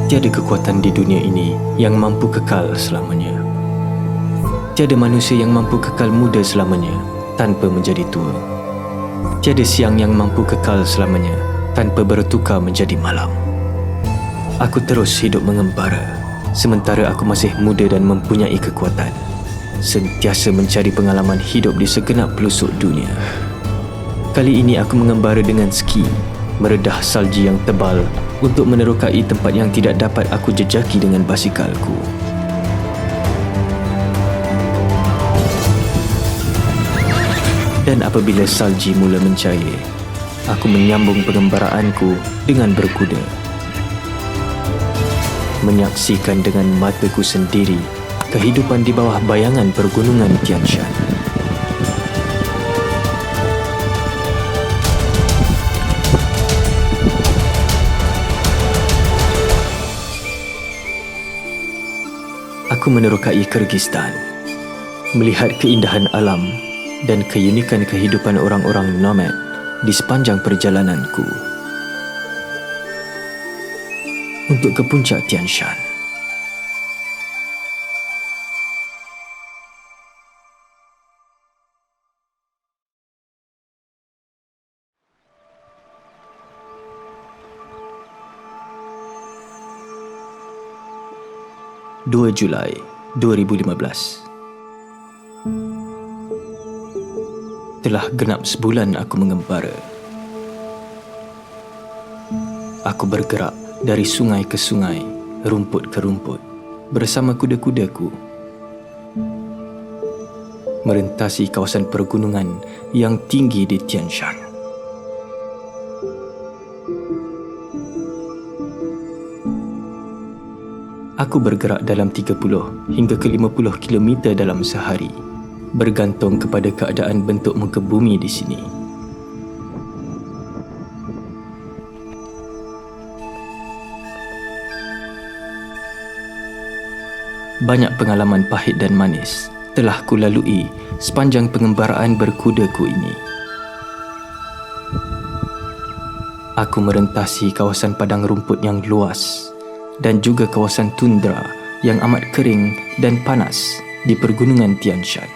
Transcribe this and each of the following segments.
Tiada kekuatan di dunia ini yang mampu kekal selamanya. Tiada manusia yang mampu kekal muda selamanya tanpa menjadi tua. Tiada siang yang mampu kekal selamanya tanpa bertukar menjadi malam. Aku terus hidup mengembara sementara aku masih muda dan mempunyai kekuatan, sentiasa mencari pengalaman hidup di segenap pelosok dunia. Kali ini aku mengembara dengan ski, meredah salji yang tebal untuk menerokai tempat yang tidak dapat aku jejaki dengan basikalku. Dan apabila salji mula mencair, aku menyambung pengembaraanku dengan berkuda. Menyaksikan dengan mataku sendiri kehidupan di bawah bayangan pergunungan Tian Shan. Aku menerokai Kyrgyzstan, melihat keindahan alam dan keunikan kehidupan orang-orang nomad di sepanjang perjalananku untuk ke puncak Tian Shan. (2 Julai 2015). Telah genap sebulan aku mengembara. Aku bergerak dari sungai ke sungai, rumput ke rumput, bersama kuda-kudaku, merentasi kawasan pergunungan yang tinggi di Tian Shan. Aku bergerak dalam 30 hingga ke 50 kilometer dalam sehari, bergantung kepada keadaan bentuk muka bumi di sini. Banyak pengalaman pahit dan manis telah kulalui sepanjang pengembaraan berkudaku ini. Aku merentasi kawasan padang rumput yang luas dan juga kawasan tundra yang amat kering dan panas di pergunungan Tian Shan.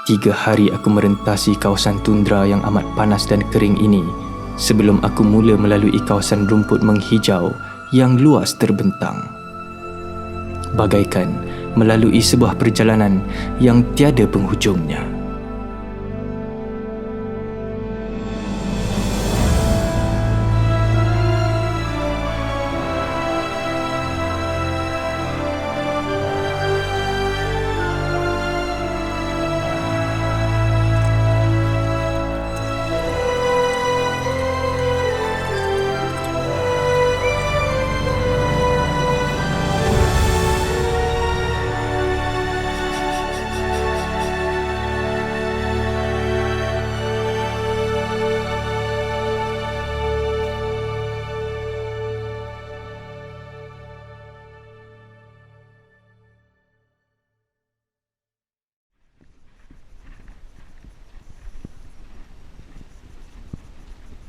Tiga hari aku merentasi kawasan tundra yang amat panas dan kering ini sebelum aku mula melalui kawasan rumput menghijau yang luas terbentang, bagaikan melalui sebuah perjalanan yang tiada penghujungnya.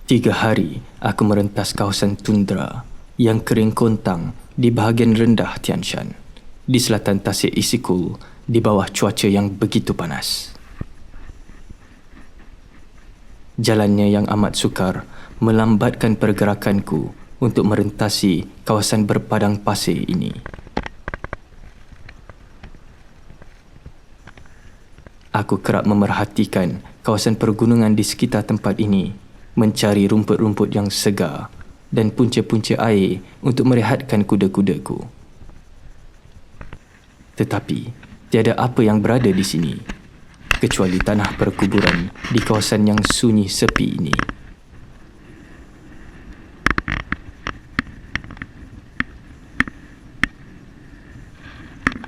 Tiga hari aku merentas kawasan tundra yang kering kontang di bahagian rendah Tian Shan, di selatan Tasik Isikul, di bawah cuaca yang begitu panas. Jalannya yang amat sukar melambatkan pergerakanku untuk merentasi kawasan berpadang pasir ini. Aku kerap memerhatikan kawasan pergunungan di sekitar tempat ini, mencari rumput-rumput yang segar dan punca-punca air untuk merehatkan kuda-kudaku. Tetapi, tiada apa yang berada di sini, kecuali tanah perkuburan di kawasan yang sunyi sepi ini.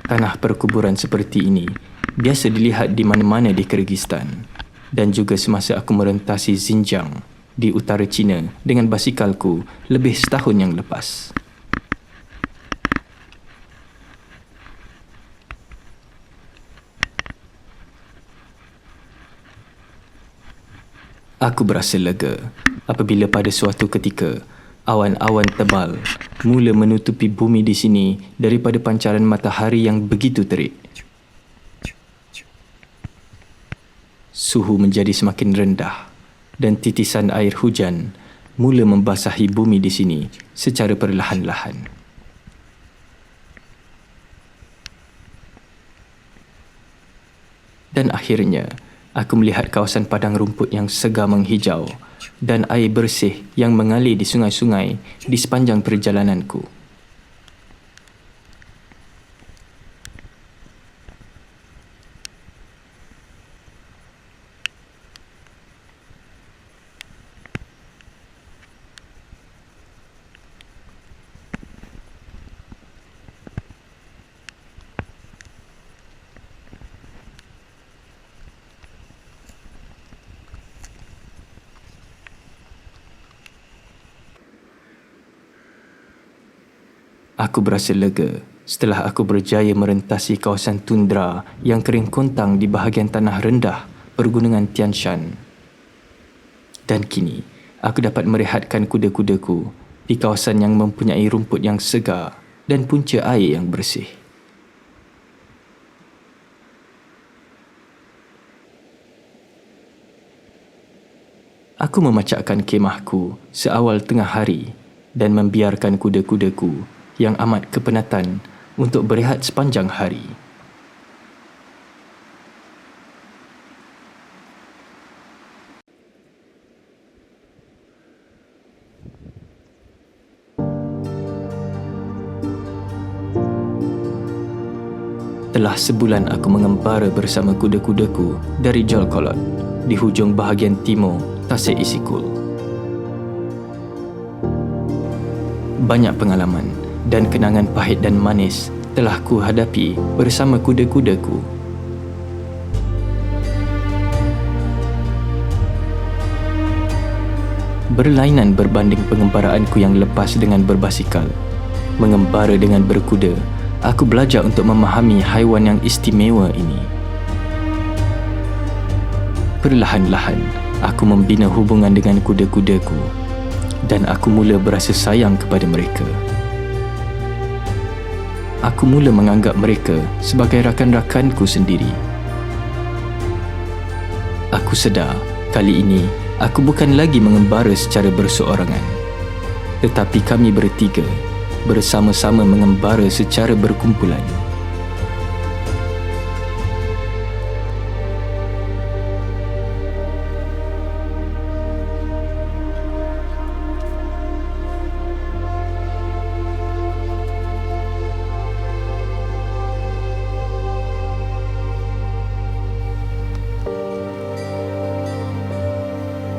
Tanah perkuburan seperti ini biasa dilihat di mana-mana di Kyrgyzstan, dan juga semasa aku merentasi Xinjiang di utara China dengan basikalku lebih setahun yang lepas. Aku berasa lega apabila pada suatu ketika awan-awan tebal mula menutupi bumi di sini daripada pancaran matahari yang begitu terik. Suhu menjadi semakin rendah dan titisan air hujan mula membasahi bumi di sini secara perlahan-lahan. Dan akhirnya, aku melihat kawasan padang rumput yang segar menghijau dan air bersih yang mengalir di sungai-sungai di sepanjang perjalananku. Aku berasa lega setelah aku berjaya merentasi kawasan tundra yang kering kontang di bahagian tanah rendah pergunungan Tian Shan. Dan kini, aku dapat merehatkan kuda-kudaku di kawasan yang mempunyai rumput yang segar dan punca air yang bersih. Aku memacakkan kemahku seawal tengah hari dan membiarkan kuda-kudaku yang amat kepenatan untuk berehat sepanjang hari. Telah sebulan aku mengembara bersama kuda-kudaku dari Jolkolot di hujung bahagian timur Tasik Isikul. Banyak pengalaman dan kenangan pahit dan manis telah ku hadapi bersama kuda-kudaku. Berlainan berbanding pengembaraanku yang lepas dengan berbasikal, mengembara dengan berkuda, aku belajar untuk memahami haiwan yang istimewa ini. Perlahan-lahan, aku membina hubungan dengan kuda-kudaku dan aku mula berasa sayang kepada mereka. Aku mula menganggap mereka sebagai rakan-rakanku sendiri. Aku sedar kali ini aku bukan lagi mengembara secara berseorangan, tetapi kami bertiga bersama-sama mengembara secara berkumpulan.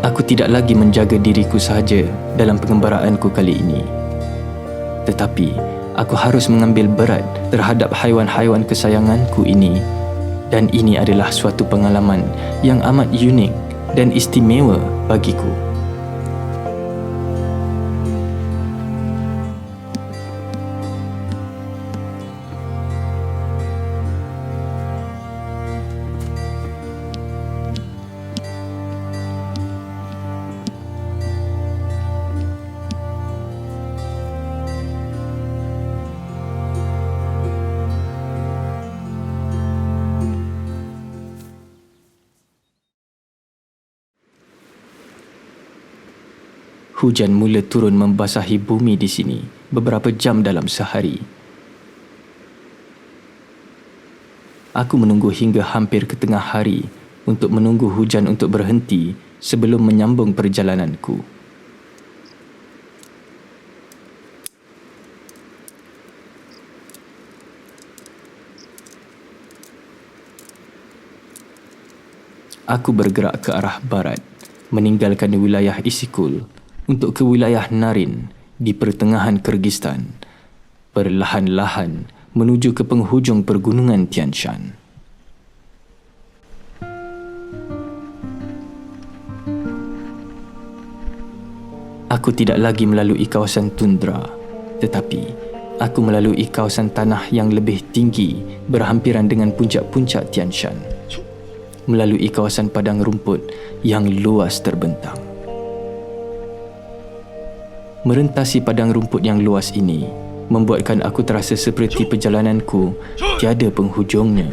Aku tidak lagi menjaga diriku sahaja dalam pengembaraanku kali ini, tetapi aku harus mengambil berat terhadap haiwan-haiwan kesayanganku ini, dan ini adalah suatu pengalaman yang amat unik dan istimewa bagiku. Hujan mula turun membasahi bumi di sini beberapa jam dalam sehari. Aku menunggu hingga hampir ke tengah hari untuk menunggu hujan untuk berhenti sebelum menyambung perjalananku. Aku bergerak ke arah barat, meninggalkan wilayah Isikul untuk ke wilayah Narin di pertengahan Kyrgyzstan, perlahan-lahan menuju ke penghujung pergunungan Tian Shan. Aku tidak lagi melalui kawasan tundra, tetapi aku melalui kawasan tanah yang lebih tinggi berhampiran dengan puncak-puncak Tian Shan. melalui kawasan padang rumput yang luas terbentang. Merentasi padang rumput yang luas ini membuatkan aku terasa seperti perjalananku tiada penghujungnya.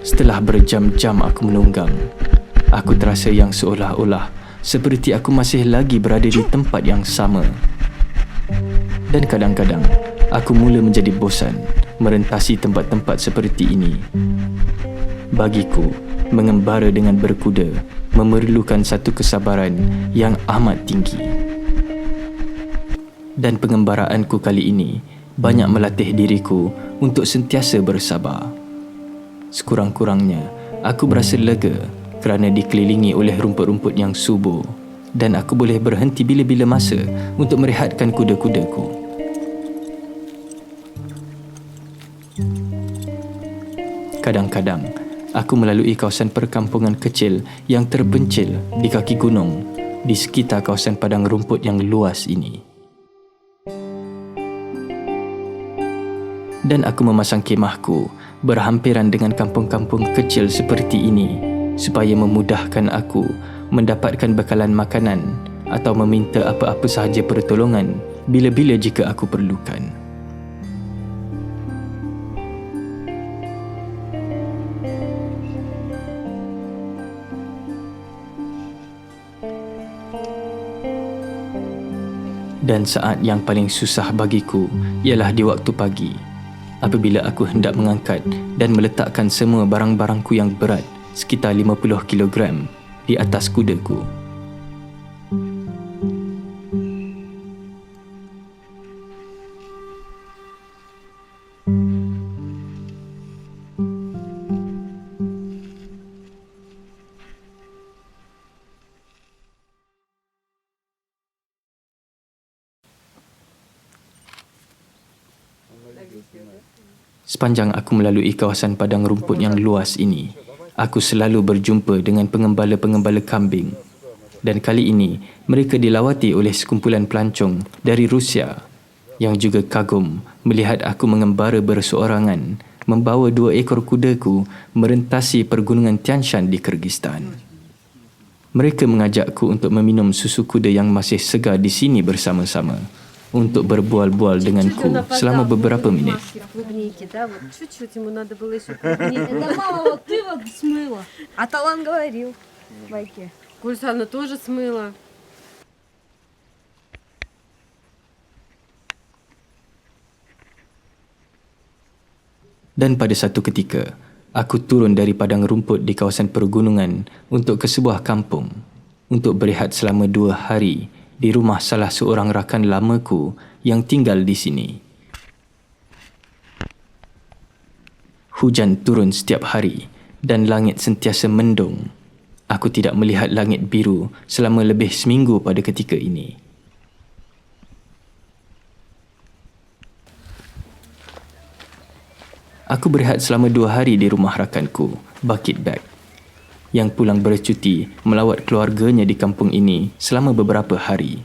Setelah berjam-jam aku menunggang, aku terasa yang seolah-olah seperti aku masih lagi berada di tempat yang sama. Dan kadang-kadang, aku mula menjadi bosan merentasi tempat-tempat seperti ini. Bagiku, mengembara dengan berkuda memerlukan satu kesabaran yang amat tinggi. Dan pengembaraanku kali ini banyak melatih diriku untuk sentiasa bersabar. Sekurang-kurangnya, aku berasa lega kerana dikelilingi oleh rumput-rumput yang subur dan aku boleh berhenti bila-bila masa untuk merehatkan kuda-kudaku. Kadang-kadang, aku melalui kawasan perkampungan kecil yang terpencil di kaki gunung di sekitar kawasan padang rumput yang luas ini. Dan aku memasang kemahku berhampiran dengan kampung-kampung kecil seperti ini supaya memudahkan aku mendapatkan bekalan makanan atau meminta apa-apa sahaja pertolongan bila-bila jika aku perlukan. Dan saat yang paling susah bagiku ialah di waktu pagi, apabila aku hendak mengangkat dan meletakkan semua barang-barangku yang berat sekitar 50 kilogram di atas kudaku. Sepanjang aku melalui kawasan padang rumput yang luas ini, aku selalu berjumpa dengan pengembala-pengembala kambing. Dan kali ini, mereka dilawati oleh sekumpulan pelancong dari Rusia yang juga kagum melihat aku mengembara berseorangan membawa 2 ekor kudaku merentasi pergunungan Tian Shan di Kyrgyzstan. Mereka mengajakku untuk meminum susu kuda yang masih segar di sini bersama-sama untuk berbual-bual denganku selama beberapa minit. Dan pada satu ketika, aku turun dari padang rumput di kawasan pergunungan untuk ke sebuah kampung untuk berehat selama 2 hari di rumah salah seorang rakan lamaku yang tinggal di sini. Hujan turun setiap hari dan langit sentiasa mendung. Aku tidak melihat langit biru selama lebih seminggu pada ketika ini. Aku berehat selama 2 hari di rumah rakanku, Bucket Bag, yang pulang bercuti melawat keluarganya di kampung ini selama beberapa hari.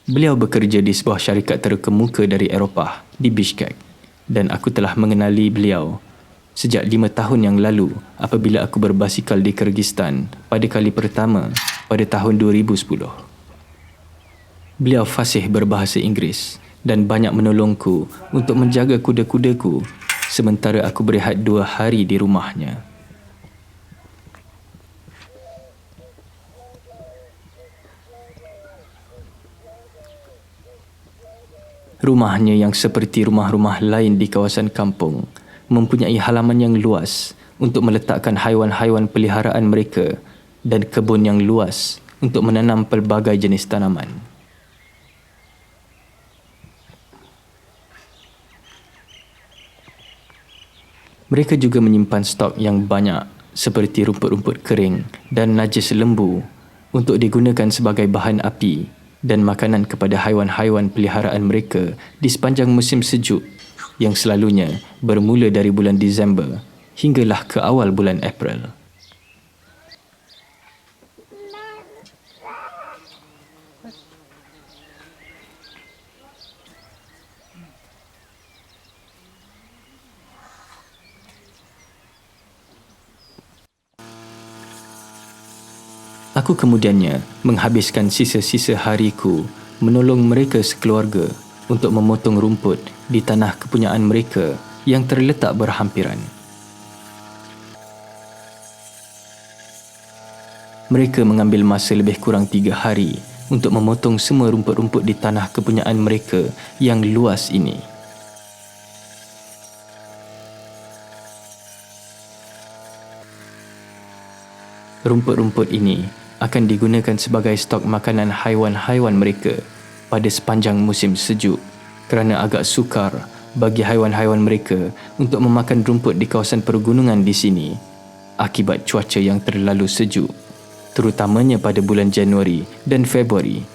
Beliau bekerja di sebuah syarikat terkemuka dari Eropah di Bishkek dan aku telah mengenali beliau sejak 5 tahun yang lalu apabila aku berbasikal di Kyrgyzstan pada kali pertama pada tahun 2010. Beliau fasih berbahasa Inggeris dan banyak menolongku untuk menjaga kuda-kudaku sementara aku berehat 2 hari di rumahnya. Rumahnya yang seperti rumah-rumah lain di kawasan kampung mempunyai halaman yang luas untuk meletakkan haiwan-haiwan peliharaan mereka dan kebun yang luas untuk menanam pelbagai jenis tanaman. Mereka juga menyimpan stok yang banyak seperti rumput-rumput kering dan najis lembu untuk digunakan sebagai bahan api dan makanan kepada haiwan-haiwan peliharaan mereka di sepanjang musim sejuk yang selalunya bermula dari bulan Disember hinggalah ke awal bulan April. Aku kemudiannya menghabiskan sisa-sisa hariku menolong mereka sekeluarga untuk memotong rumput di tanah kepunyaan mereka yang terletak berhampiran. Mereka mengambil masa lebih kurang 3 hari untuk memotong semua rumput-rumput di tanah kepunyaan mereka yang luas ini. Rumput-rumput ini akan digunakan sebagai stok makanan haiwan-haiwan mereka pada sepanjang musim sejuk kerana agak sukar bagi haiwan-haiwan mereka untuk memakan rumput di kawasan pergunungan di sini akibat cuaca yang terlalu sejuk, terutamanya pada bulan Januari dan Februari,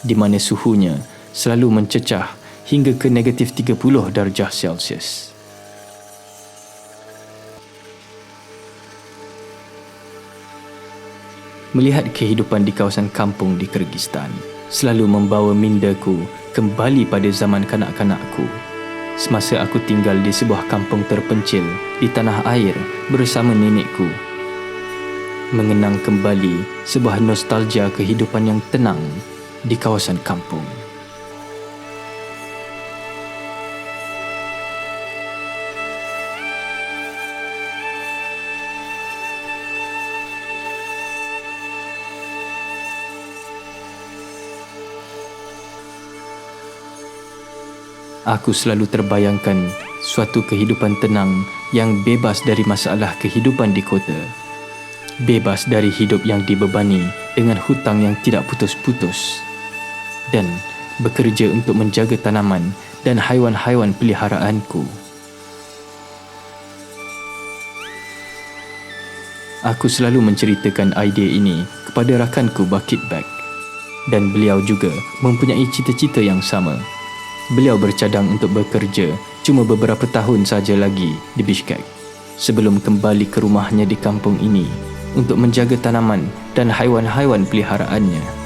di mana suhunya selalu mencecah hingga ke negatif 30 darjah Celsius. Melihat kehidupan di kawasan kampung di Kyrgyzstan selalu membawa mindaku kembali pada zaman kanak-kanakku, semasa aku tinggal di sebuah kampung terpencil di tanah air bersama nenekku. Mengenang kembali sebuah nostalgia kehidupan yang tenang di kawasan kampung. Aku selalu terbayangkan suatu kehidupan tenang yang bebas dari masalah kehidupan di kota. Bebas dari hidup yang dibebani dengan hutang yang tidak putus-putus. Dan bekerja untuk menjaga tanaman dan haiwan-haiwan peliharaanku. Aku selalu menceritakan idea ini kepada rakanku Bakit Bek. Dan beliau juga mempunyai cita-cita yang sama. Beliau bercadang untuk bekerja cuma beberapa tahun saja lagi di Bishkek sebelum kembali ke rumahnya di kampung ini untuk menjaga tanaman dan haiwan-haiwan peliharaannya.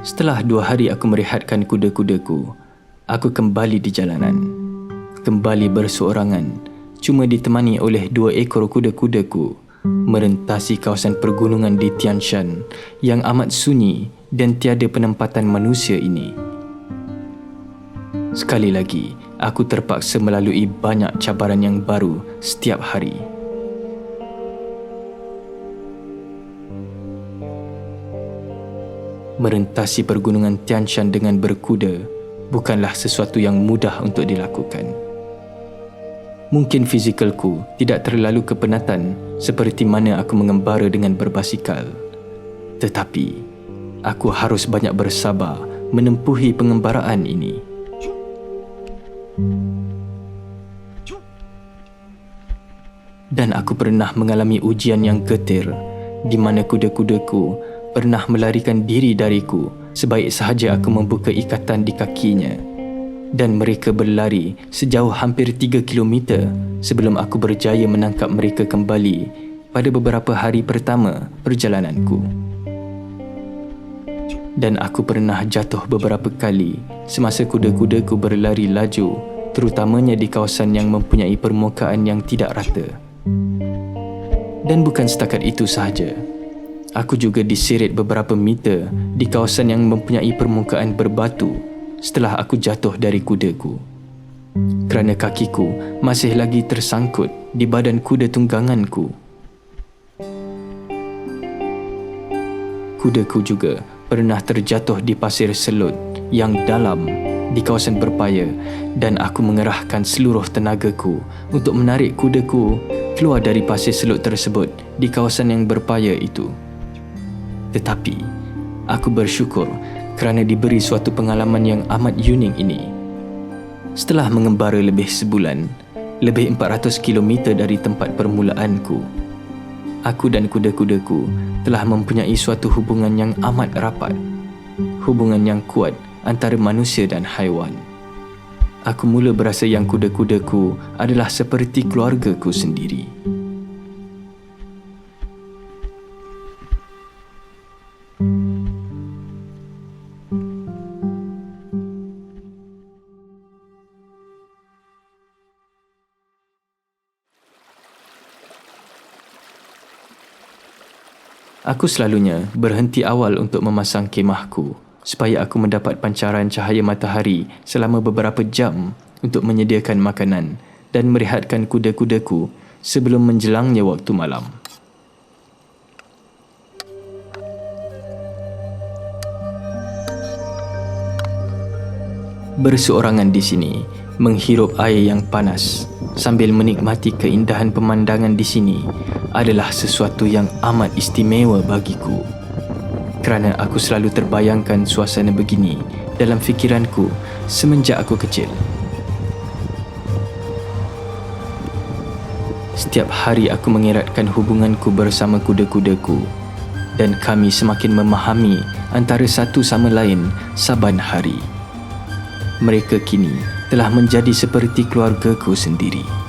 Setelah 2 hari aku merehatkan kuda-kudaku, aku kembali di jalanan. Kembali berseorangan, cuma ditemani oleh 2 ekor kuda-kudaku, merentasi kawasan pergunungan di Tian Shan yang amat sunyi dan tiada penempatan manusia ini. Sekali lagi, aku terpaksa melalui banyak cabaran yang baru setiap hari. Merentasi pergunungan Tian Shan dengan berkuda bukanlah sesuatu yang mudah untuk dilakukan. Mungkin fizikalku tidak terlalu kepenatan seperti mana aku mengembara dengan berbasikal. Tetapi, aku harus banyak bersabar menempuhi pengembaraan ini. Dan aku pernah mengalami ujian yang getir di mana kuda-kudaku pernah melarikan diri dariku sebaik sahaja aku membuka ikatan di kakinya, dan mereka berlari sejauh hampir 3 kilometer sebelum aku berjaya menangkap mereka kembali pada beberapa hari pertama perjalananku. Dan aku pernah jatuh beberapa kali semasa kuda-kudaku berlari laju, terutamanya di kawasan yang mempunyai permukaan yang tidak rata. Dan bukan setakat itu sahaja. Aku juga diseret beberapa meter di kawasan yang mempunyai permukaan berbatu setelah aku jatuh dari kudaku. Kerana kakiku masih lagi tersangkut di badan kuda tungganganku. Kudaku juga pernah terjatuh di pasir selut yang dalam di kawasan berpaya dan aku mengerahkan seluruh tenagaku untuk menarik kudaku keluar dari pasir selut tersebut di kawasan yang berpaya itu. Tetapi, aku bersyukur kerana diberi suatu pengalaman yang amat unik ini. Setelah mengembara lebih sebulan, lebih 400 km dari tempat permulaanku, aku dan kuda-kudaku telah mempunyai suatu hubungan yang amat rapat, hubungan yang kuat antara manusia dan haiwan. Aku mula berasa yang kuda-kudaku adalah seperti keluargaku sendiri. Aku selalunya berhenti awal untuk memasang kemahku supaya aku mendapat pancaran cahaya matahari selama beberapa jam untuk menyediakan makanan dan merehatkan kuda-kudaku sebelum menjelangnya waktu malam. Berseorangan di sini, menghirup air yang panas sambil menikmati keindahan pemandangan di sini adalah sesuatu yang amat istimewa bagiku. Kerana aku selalu terbayangkan suasana begini dalam fikiranku semenjak aku kecil. Setiap hari aku mengeratkan hubunganku bersama kuda-kudaku dan kami semakin memahami antara satu sama lain saban hari. Mereka kini telah menjadi seperti keluargaku sendiri.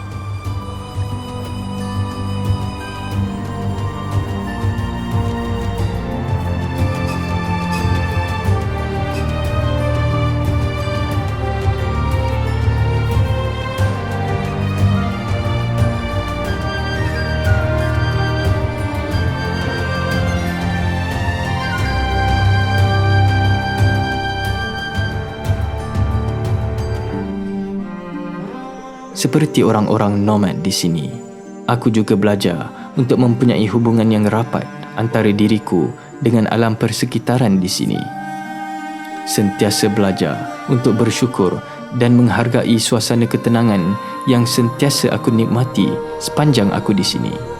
Seperti orang-orang nomad di sini, aku juga belajar untuk mempunyai hubungan yang rapat antara diriku dengan alam persekitaran di sini. Sentiasa belajar untuk bersyukur dan menghargai suasana ketenangan yang sentiasa aku nikmati sepanjang aku di sini.